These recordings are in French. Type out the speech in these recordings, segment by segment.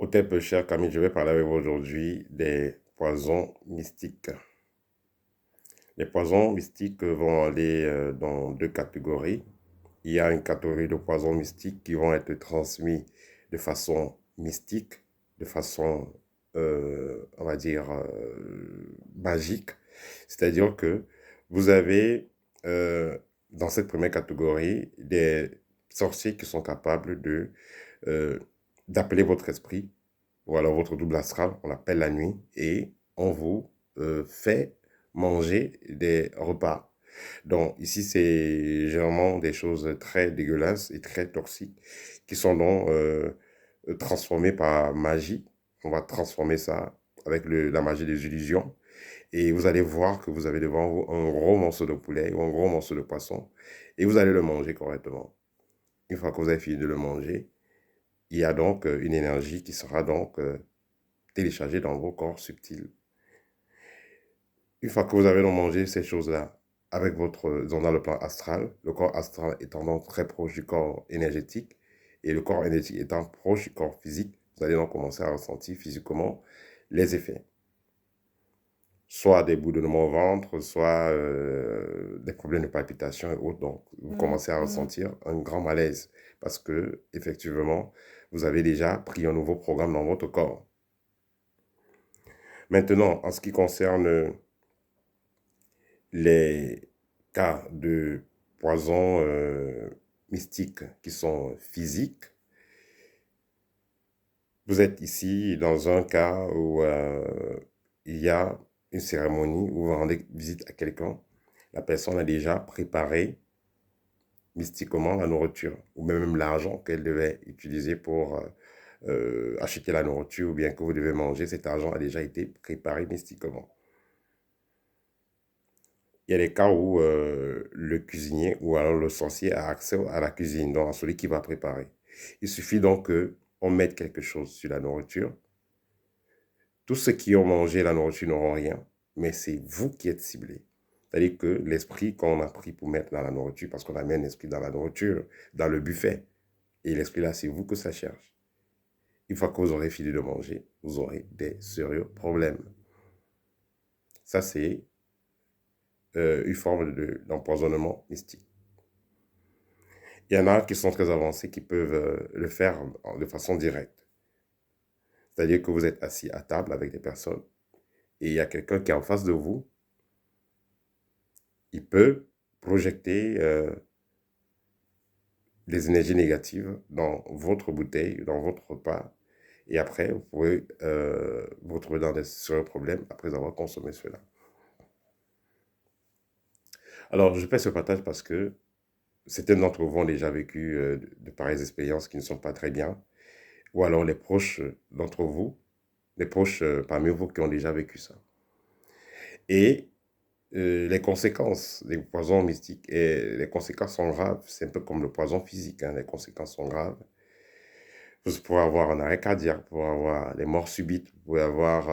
Au peu cher Camille, je vais parler avec vous aujourd'hui des poisons mystiques. Les poisons mystiques vont aller dans deux catégories. Il y a une catégorie de poisons mystiques qui vont être transmis de façon mystique, de façon, on va dire, magique. C'est-à-dire que vous avez, euh, dans cette première catégorie, des sorciers qui sont capables euh, d'appeler votre esprit ou alors votre double astral, on l'appelle la nuit, et on vous fait manger des repas. Donc ici, c'est généralement des choses très dégueulasses et très toxiques qui sont donc transformées par magie. On va transformer ça avec la magie des illusions. Et vous allez voir que vous avez devant vous un gros morceau de poulet ou un gros morceau de poisson et vous allez le manger correctement. Une fois que vous avez fini de le manger, il y a donc une énergie qui sera donc téléchargée dans vos corps subtils. Une fois que vous avez donc mangé ces choses-là avec votre, disons dans le plan astral, le corps astral étant donc très proche du corps énergétique et le corps énergétique étant proche du corps physique, vous allez donc commencer à ressentir physiquement les effets. Soit des boudonnements au ventre, soit des problèmes de palpitation et autres. Donc, vous commencez à ressentir un grand malaise parce que, effectivement, vous avez déjà pris un nouveau programme dans votre corps. Maintenant, en ce qui concerne les cas de poisons mystiques qui sont physiques, vous êtes ici dans un cas où il y a une cérémonie où vous rendez visite à quelqu'un. La personne a déjà préparé mystiquement la nourriture ou même l'argent qu'elle devait utiliser pour acheter la nourriture ou bien que vous devez manger. Cet argent a déjà été préparé mystiquement. Il y a des cas où le cuisinier ou alors le sorcier a accès à la cuisine, donc à celui qui va préparer. Il suffit donc qu'on mette quelque chose sur la nourriture. Tous ceux qui ont mangé la nourriture n'auront rien, mais c'est vous qui êtes ciblé. C'est-à-dire que l'esprit qu'on a pris pour mettre dans la nourriture, parce qu'on a mis un esprit dans la nourriture, dans le buffet, et l'esprit là, c'est vous que ça cherche. Une fois que vous aurez fini de manger, vous aurez des sérieux problèmes. Ça, c'est une forme d'empoisonnement mystique. Il y en a qui sont très avancés qui peuvent le faire de façon directe. C'est-à-dire que vous êtes assis à table avec des personnes et il y a quelqu'un qui est en face de vous. Il peut projeter des énergies négatives dans votre bouteille, dans votre repas. Et après, vous pouvez vous retrouver dans des sérieux problèmes après avoir consommé cela. Alors, je fais ce partage parce que certains d'entre vous ont déjà vécu de pareilles expériences qui ne sont pas très bien. Ou alors les proches d'entre vous, les proches parmi vous qui ont déjà vécu ça. Et les conséquences des poisons mystiques, et les conséquences sont graves. C'est un peu comme le poison physique, hein, les conséquences sont graves. Vous pouvez avoir un arrêt cardiaque, vous pouvez avoir des morts subites, vous pouvez avoir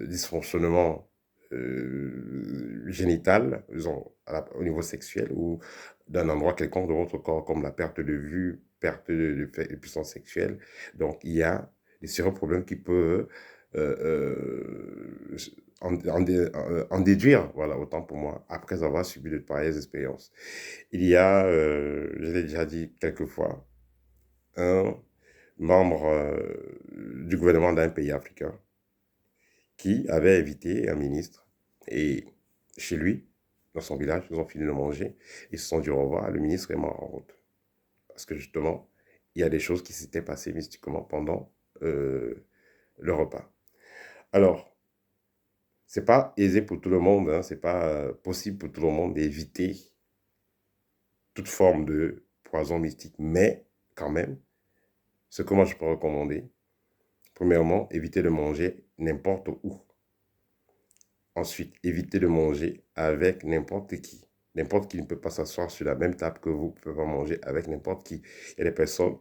dysfonctionnement génital, disons, au niveau sexuel ou d'un endroit quelconque de votre corps, comme la perte de vue, perte de puissance sexuelle. Donc, il y a des sérieux problèmes qui peuvent en déduire, voilà, autant pour moi, après avoir subi de pareilles expériences. Il y a, je l'ai déjà dit quelques fois, un membre du gouvernement d'un pays africain qui avait invité un ministre et chez lui, dans son village, ils ont fini de manger, ils se sont dit au revoir, le ministre est mort en route. Parce que justement, il y a des choses qui s'étaient passées mystiquement pendant le repas. Alors, c'est pas aisé pour tout le monde, hein, c'est pas possible pour tout le monde d'éviter toute forme de poison mystique, mais quand même, ce que moi je peux recommander, premièrement, éviter de manger n'importe où. Ensuite, évitez de manger avec n'importe qui. N'importe qui ne peut pas s'asseoir sur la même table que vous. Vous ne pouvez pas manger avec n'importe qui. Il y a des personnes,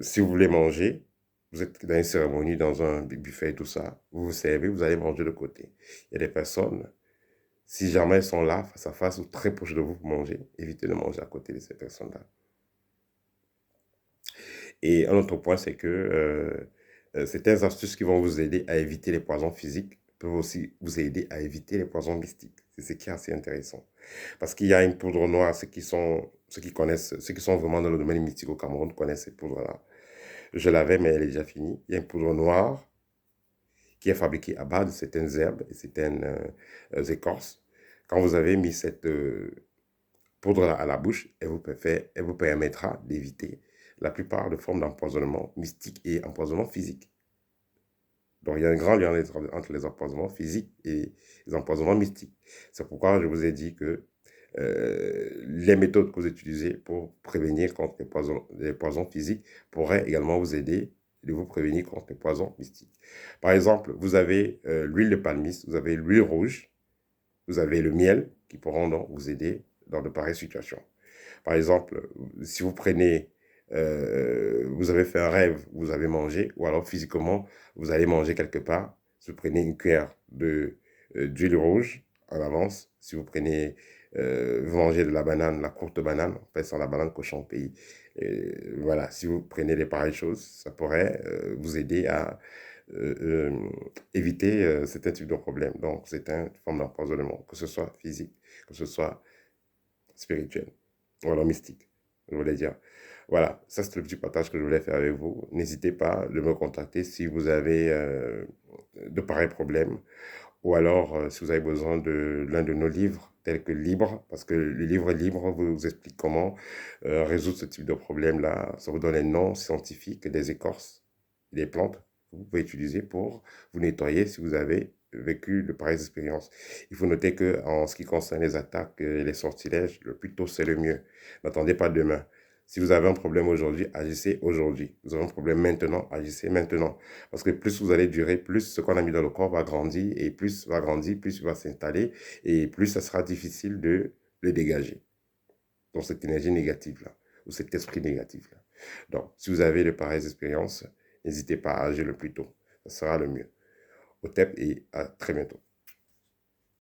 si vous voulez manger, vous êtes dans une cérémonie, dans un buffet et tout ça, vous vous servez, vous allez manger de côté. Il y a des personnes, si jamais elles sont là, face à face ou très proches de vous pour manger, évitez de manger à côté de ces personnes-là. Et un autre point, c'est que certaines astuces qui vont vous aider à éviter les poisons physiques peuvent aussi vous aider à éviter les poisons mystiques. C'est ce qui est assez intéressant. Parce qu'il y a une poudre noire, ceux qui connaissent, ceux qui sont vraiment dans le domaine mystique au Cameroun connaissent cette poudre-là. Je l'avais, mais elle est déjà finie. Il y a une poudre noire qui est fabriquée à base de certaines herbes et certaines écorces. Quand vous avez mis cette poudre à la bouche, elle vous permettra d'éviter la plupart des formes d'empoisonnement mystique et empoisonnement physique. Donc, il y a un grand lien entre les empoisonnements physiques et les empoisonnements mystiques. C'est pourquoi je vous ai dit que les méthodes que vous utilisez pour prévenir contre les poisons physiques pourraient également vous aider de vous prévenir contre les poisons mystiques. Par exemple, vous avez l'huile de palmiste, vous avez l'huile rouge, vous avez le miel qui pourront donc vous aider dans de pareilles situations. Par exemple, si vous prenez, vous avez fait un rêve, vous avez mangé, ou alors physiquement, vous allez manger quelque part, si vous prenez une cuillère d'huile rouge en avance, si vous prenez, vous mangez de la banane, la courte banane, en fait, c'est la banane cochon au pays. Voilà, si vous prenez les pareilles choses, ça pourrait vous aider à euh, euh, éviter certains types de problèmes. Donc, c'est une forme d'empoisonnement, que ce soit physique, que ce soit spirituel, ou alors mystique, je voulais dire. Voilà, ça c'est le petit partage que je voulais faire avec vous. N'hésitez pas de me contacter si vous avez de pareils problèmes, ou alors si vous avez besoin de l'un de nos livres, tels que Libre, parce que le livre Libre vous explique comment résoudre ce type de problème-là. Ça vous donne un nom scientifique des écorces, des plantes que vous pouvez utiliser pour vous nettoyer si vous avez vécu de pareilles expériences. Il faut noter que en ce qui concerne les attaques et les sortilèges, le plus tôt c'est le mieux. N'attendez pas demain. Si vous avez un problème aujourd'hui, agissez aujourd'hui. Vous avez un problème maintenant, agissez maintenant. Parce que plus vous allez durer, plus ce qu'on a mis dans le corps va grandir, et plus va grandir, plus il va s'installer, et plus ça sera difficile de le dégager. Donc cette énergie négative-là, ou cet esprit négatif-là. Donc, si vous avez de pareilles expériences, n'hésitez pas à agir le plus tôt. Ça sera le mieux. Au TEP et à très bientôt.